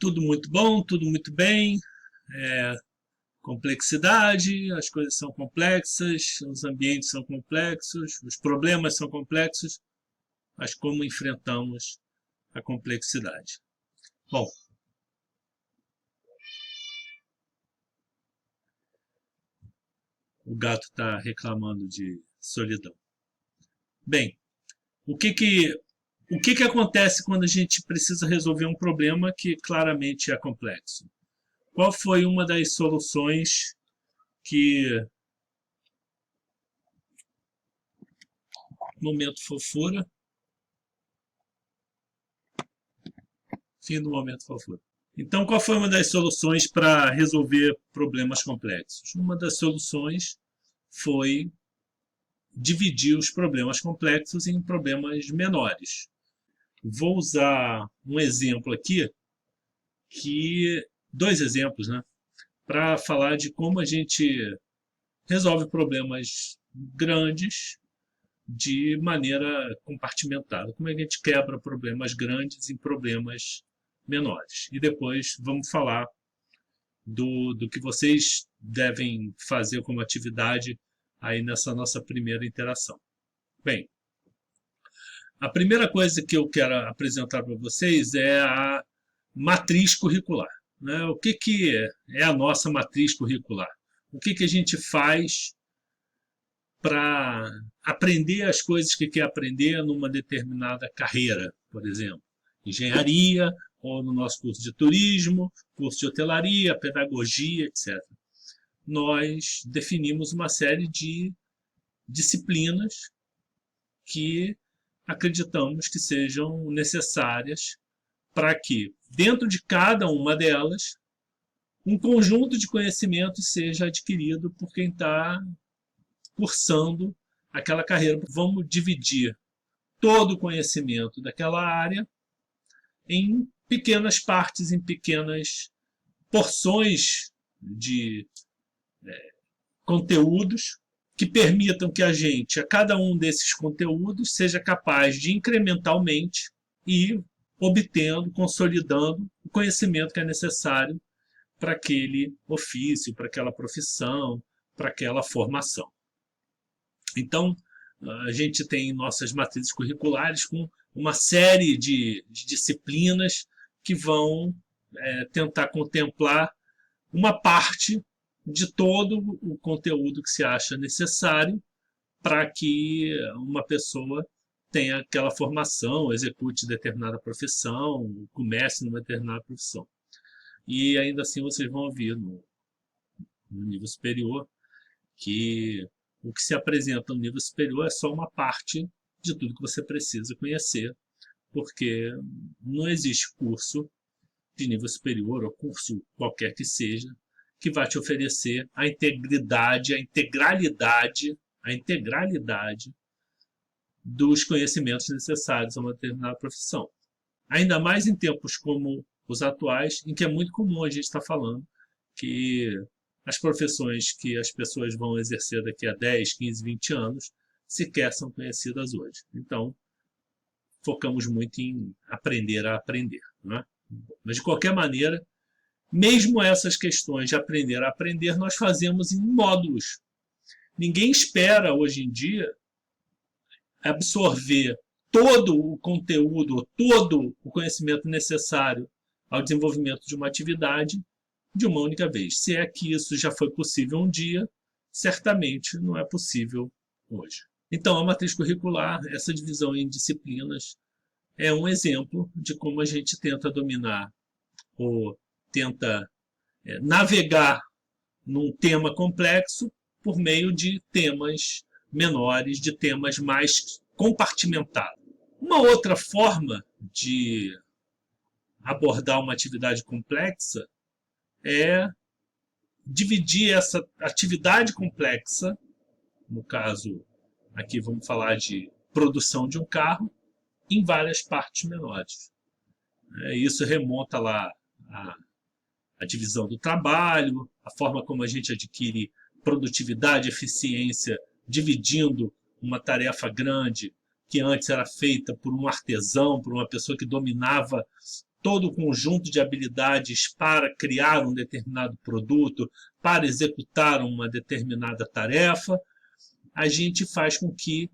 Tudo muito bom, tudo muito bem. Complexidade, as coisas são complexas, os ambientes são complexos, os problemas são complexos, mas como enfrentamos a complexidade? Bom, o gato está reclamando de solidão. Bem, o que acontece quando a gente precisa resolver um problema que claramente é complexo? Qual foi uma das soluções que... Momento fofura. Fim do momento fofura. Então, qual foi uma das soluções para resolver problemas complexos? Uma das soluções foi dividir os problemas complexos em problemas menores. Vou usar um exemplo aqui, dois exemplos, né, para falar de como a gente resolve problemas grandes de maneira compartimentada. Como é que a gente quebra problemas grandes em problemas menores. E depois vamos falar do que vocês devem fazer como atividade aí nessa nossa primeira interação. Bem, a primeira coisa que eu quero apresentar para vocês é a matriz curricular. Né? O que é a nossa matriz curricular? O que a gente faz para aprender as coisas que quer aprender numa determinada carreira, por exemplo, engenharia, ou no nosso curso de turismo, curso de hotelaria, pedagogia, etc. Nós definimos uma série de disciplinas que acreditamos que sejam necessárias para que, dentro de cada uma delas, um conjunto de conhecimentos seja adquirido por quem está cursando aquela carreira. Vamos dividir todo o conhecimento daquela área em pequenas partes, em pequenas porções de conteúdos que permitam que a gente, a cada um desses conteúdos, seja capaz de incrementalmente ir obtendo, consolidando o conhecimento que é necessário para aquele ofício, para aquela profissão, para aquela formação. Então, a gente tem nossas matrizes curriculares com uma série de disciplinas que vão tentar contemplar uma parte de todo o conteúdo que se acha necessário para que uma pessoa tenha aquela formação, execute determinada profissão, comece numa determinada profissão. E ainda assim vocês vão ouvir no nível superior que o que se apresenta no nível superior é só uma parte de tudo que você precisa conhecer, porque não existe curso de nível superior, ou curso qualquer que seja, que vai te oferecer a integridade, a integralidade dos conhecimentos necessários a uma determinada profissão. Ainda mais em tempos como os atuais, em que é muito comum a gente estar falando que as profissões que as pessoas vão exercer daqui a 10, 15, 20 anos sequer são conhecidas hoje. Então, focamos muito em aprender a aprender. Não é? Mas, de qualquer maneira, mesmo essas questões de aprender a aprender, nós fazemos em módulos. Ninguém espera, hoje em dia, absorver todo o conteúdo, todo o conhecimento necessário ao desenvolvimento de uma atividade de uma única vez. Se é que isso já foi possível um dia, certamente não é possível hoje. Então, a matriz curricular, essa divisão em disciplinas, é um exemplo de como a gente tenta dominar ou tenta navegar num tema complexo por meio de temas menores, de temas mais compartimentados. Uma outra forma de abordar uma atividade complexa é dividir essa atividade complexa, no caso, aqui vamos falar de produção de um carro, em várias partes menores. Isso remonta lá à divisão do trabalho, a forma como a gente adquire produtividade, eficiência, dividindo uma tarefa grande que antes era feita por um artesão, por uma pessoa que dominava todo o conjunto de habilidades para criar um determinado produto, para executar uma determinada tarefa, a gente faz com que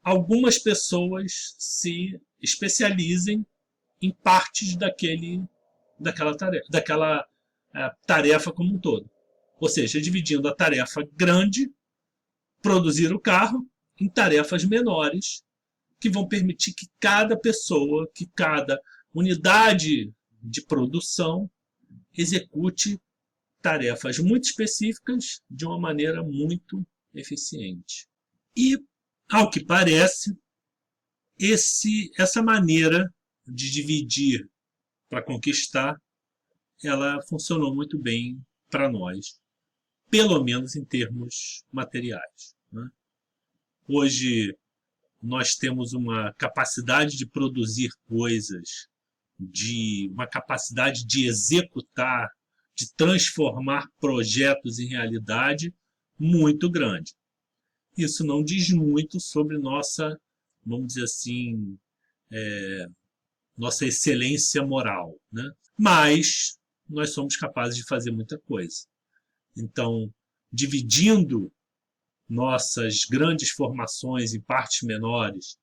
algumas pessoas se especializem em partes daquela tarefa como um todo. Ou seja, dividindo a tarefa grande, produzir o carro, em tarefas menores, que vão permitir que cada pessoa, que cada unidade de produção execute tarefas muito específicas de uma maneira muito eficiente. E, ao que parece, essa maneira de dividir para conquistar, ela funcionou muito bem para nós, pelo menos em termos materiais, né? Hoje nós temos uma capacidade de produzir coisas, uma capacidade de executar, de transformar projetos em realidade muito grande. Isso não diz muito sobre nossa, vamos dizer assim, nossa excelência moral, né? Mas nós somos capazes de fazer muita coisa. Então, dividindo nossas grandes formações em partes menores,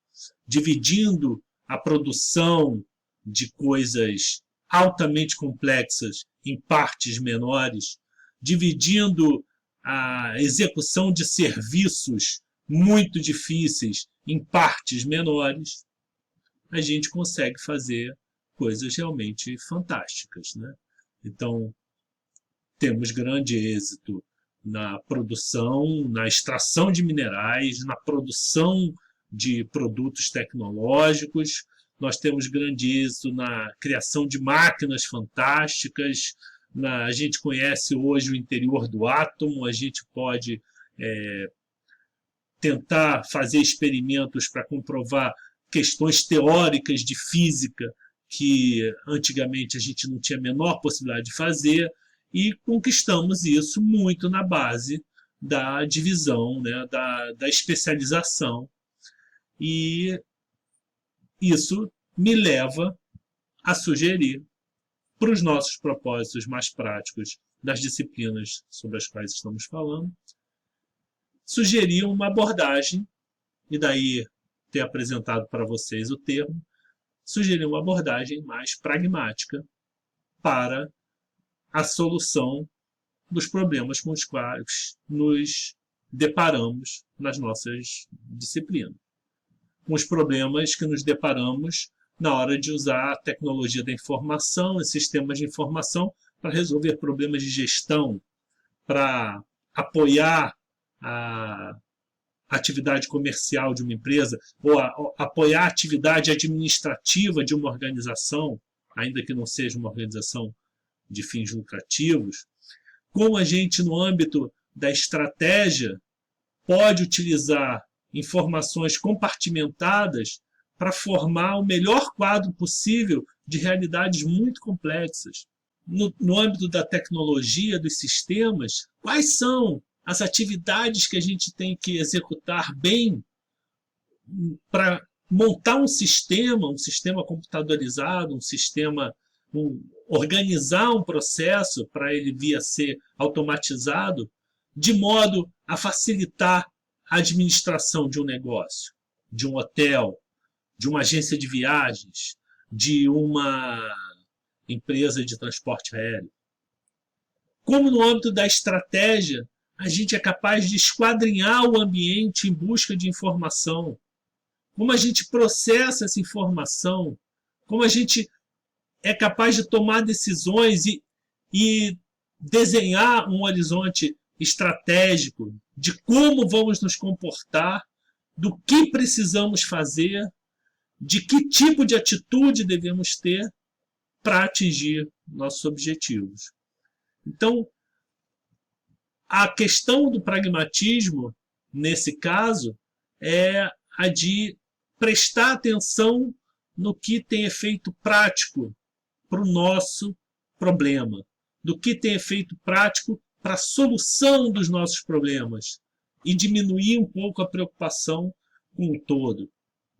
dividindo a produção de coisas altamente complexas em partes menores, dividindo a execução de serviços muito difíceis em partes menores, a gente consegue fazer coisas realmente fantásticas, né? Então, temos grande êxito na produção, na extração de minerais, na produção de produtos tecnológicos. Nós temos grande êxito na criação de máquinas fantásticas. A gente conhece hoje o interior do átomo, a gente pode tentar fazer experimentos para comprovar questões teóricas de física que antigamente a gente não tinha a menor possibilidade de fazer, e conquistamos isso muito na base da divisão, né, da especialização. E isso me leva a sugerir, para os nossos propósitos mais práticos das disciplinas sobre as quais estamos falando, sugerir uma abordagem, e daí ter apresentado para vocês o termo, sugerir uma abordagem mais pragmática para a solução dos problemas com os quais nos deparamos nas nossas disciplinas. Com os problemas que nos deparamos na hora de usar a tecnologia da informação e sistemas de informação para resolver problemas de gestão, para apoiar a atividade comercial de uma empresa, ou apoiar a atividade administrativa de uma organização, ainda que não seja uma organização de fins lucrativos. Como a gente, no âmbito da estratégia, pode utilizar informações compartimentadas para formar o melhor quadro possível de realidades muito complexas. No âmbito da tecnologia, dos sistemas, quais são as atividades que a gente tem que executar bem para montar um sistema computadorizado, organizar um processo para ele vir a ser automatizado, de modo a facilitar a administração de um negócio, de um hotel, de uma agência de viagens, de uma empresa de transporte aéreo. Como no âmbito da estratégia, a gente é capaz de esquadrinhar o ambiente em busca de informação, como a gente processa essa informação, como a gente é capaz de tomar decisões e desenhar um horizonte estratégico de como vamos nos comportar, do que precisamos fazer, de que tipo de atitude devemos ter para atingir nossos objetivos. Então, a questão do pragmatismo, nesse caso, é a de prestar atenção no que tem efeito prático para o nosso problema, do que tem efeito prático para a solução dos nossos problemas e diminuir um pouco a preocupação com o todo.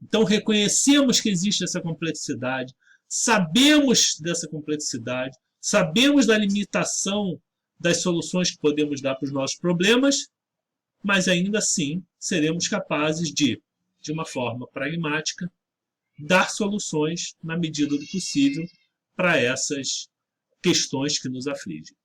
Então, reconhecemos que existe essa complexidade, sabemos dessa complexidade, sabemos da limitação das soluções que podemos dar para os nossos problemas, mas ainda assim seremos capazes de uma forma pragmática, dar soluções na medida do possível para essas questões que nos afligem.